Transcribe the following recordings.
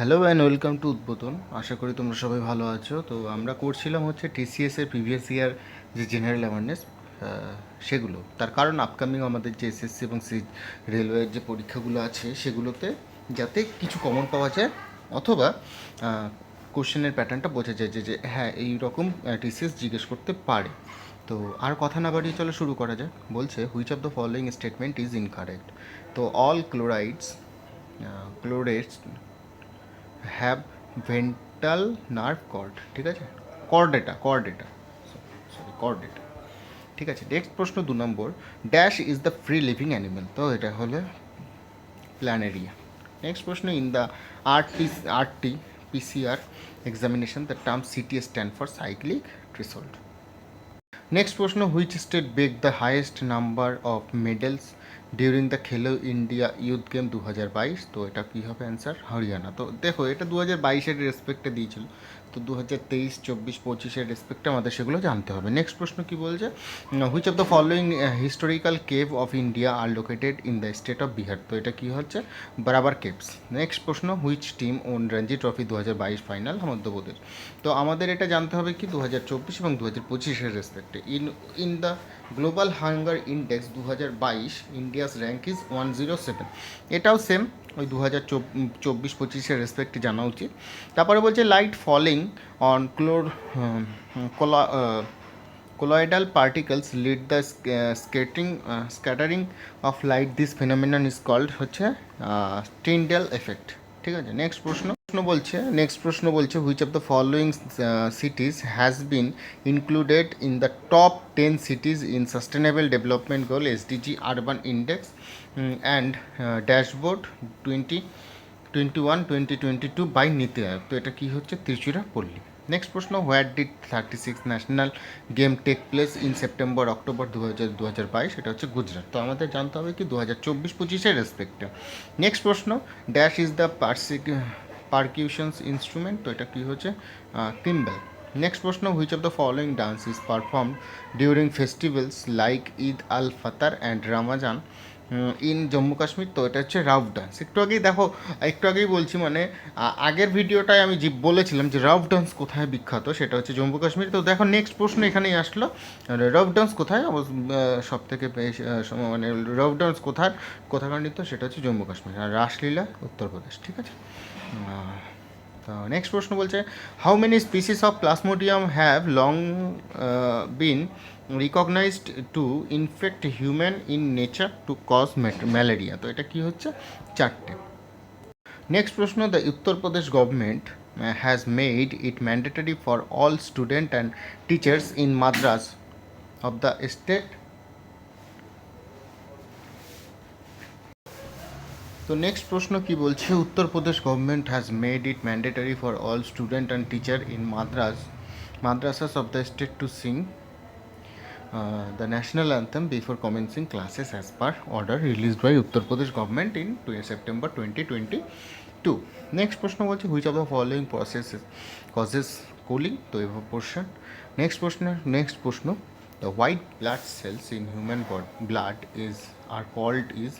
Hello and welcome to উদ্বোধন। আশা করি তোমরা সবাই ভালো আছো। তো আমরা করছিলাম হচ্ছে টিসিএসের প্রিভিয়াস ইয়ার যে জেনারেল অ্যাওয়ারনেস সেগুলো, তার কারণ আপকামিং আমাদের যে এসএসসি এবং সি রেলওয়ের যে পরীক্ষাগুলো আছে সেগুলোতে যাতে কিছু কমন পাওয়া যায়, অথবা কোশ্চেনের প্যাটার্নটা বোঝা যায় যে হ্যাঁ এই রকম টিসিএস জিজ্ঞেস করতে পারে। তো আর কথা না বাড়িয়ে চলো শুরু করা যাক। বলছে which of the following statement is incorrect. তো all chlorides have ventral nerve cord, ঠিক আছে, কর্ডেটা কর্ডেটা, ঠিক আছে। নেক্সট প্রশ্ন 2 number, dash is the free living animal. তো এটা হলো প্ল্যানেরিয়া। নেক্সট প্রশ্ন, in the RT PCR examination the term CT stand for cyclic threshold. Next প্রশ্ন, which state bagged the highest number of medals during the Khelo India youth game 2022। তো এটা কী হবে answer? Haryana. তো দেখো এটা 2022-এর রেসপেক্টে দিয়েছিল, তো 2023, 24, 25-এর রেসপেক্টে আমাদের সেগুলো জানতে হবে। নেক্সট প্রশ্ন কী বলছে, which of the following historical cave of India are located in the state of Bihar. তো এটা কী হচ্ছে? বরাবর কেভস। নেক্সট প্রশ্ন, which team won Ranji trophy 2022 final? Madhya Pradesh. তো আমাদের এটা জানতে হবে কি 2024 এবং 2025-এর রেসপেক্টে। In the global hunger index 2022 India's rank is 107। এটাও সেম ওই 2024-25-এর রেসপেক্টে জানা উচিত। তারপরে বলছে light falling on colloidal particles lead the scattering of light. This phenomenon is called হচ্ছে Tyndall effect, ঠিক আছে। নেক্সট প্রশ্ন বলছে which of the following cities has been included in the top 10 cities in sustainable development goal SDG urban index and dashboard 2021-2022 by NITI Aayog. তো এটা কী হচ্ছে? Tiruchirappalli. Next প্রশ্ন, where did 36 national game take place in September October 2022? এটা হচ্ছে গুজরাট। তো আমাদের জানতে হবে কি 2024-25-এর রেসপেক্টে। নেক্সট প্রশ্ন, dash is the percussions instrument. তো এটা কী হচ্ছে? কিম্বেল। নেক্সট প্রশ্ন, which of the following dance is performed during festivals like Eid al Fitr and Ramazan in Jammu Kashmir? তো এটা হচ্ছে রাউফ ডান্স। একটু আগেই বলছি, মানে আগের ভিডিওটায় আমি বলেছিলাম যে রাউফ ডান্স কোথায় বিখ্যাত, সেটা হচ্ছে জম্মু কাশ্মীর। তো দেখো নেক্সট প্রশ্ন এখানেই আসলো, রাউফ ডান্স কোথায় সব থেকে মানে রাউফ ডান্স কোথাকার নৃত্য, সেটা হচ্ছে জম্মু কাশ্মীর, আর রাসলীলা উত্তরপ্রদেশ, ঠিক আছে। তো নেক্সট প্রশ্ন বলছে how many species of plasmodium have long been recognized to infect human in nature to cause malaria? তো এটা কি হচ্ছে? 4টে। নেক্সট প্রশ্ন, the Uttar Pradesh government has made it mandatory for all student and teachers in madrasas of the state. তো next প্রশ্ন কি বলছে, Uttar Pradesh government has made it mandatory for all student and teacher in madrasas of the state to sing the national anthem before commencing classes as per order released by Uttar Pradesh government in September 2022. Next প্রশ্ন বলছে which of the following processes causes cooling? তো evaporation. Next প্রশ্ন the white blood cells in human blood are called is,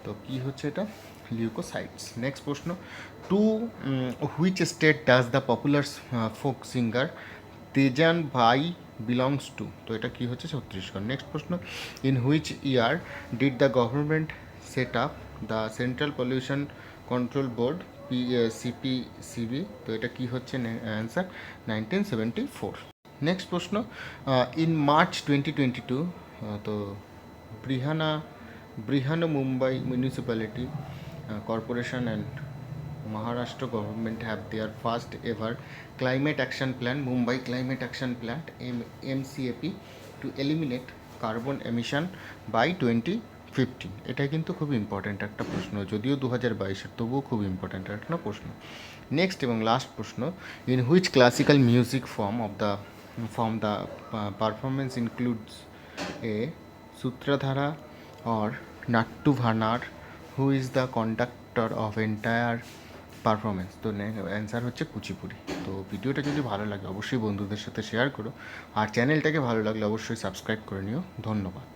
তো কি হচ্ছে এটা? Leucocytes. Next প্রশ্ন, to which state does the popular folk singer Tejan Bai belongs to? তো এটা কি হচ্ছে? ছত্তিশগড়। নেক্সট প্রশ্ন, in which year did the government set up the central pollution control board CPCB? তো এটা কি হচ্ছে? অ্যান্সার 1974। নেক্সট প্রশ্ন, ইন মার্চ 2022 তো Brihana Mumbai Municipality Corporation and Maharashtra government have their first ever climate action plan, Mumbai Climate Action Plan MCAP, to eliminate carbon emission by 2050. এটাই কিন্তু খুব important একটা প্রশ্ন, যদিও 2022-এর, তবুও খুব ইম্পর্ট্যান্ট একটা প্রশ্ন। নেক্সট এবং লাস্ট প্রশ্ন, in which classical music form the performance includes a Sutradhara or Nattu Bhanar, who is the conductor of entire performance? তো অ্যান্সার হচ্ছে কুচিপুড়ি। তো ভিডিওটা যদি ভালো লাগে অবশ্যই বন্ধুদের সাথে শেয়ার করো, আর চ্যানেলটাকে ভালো লাগলে অবশ্যই সাবস্ক্রাইব করে নিও। ধন্যবাদ।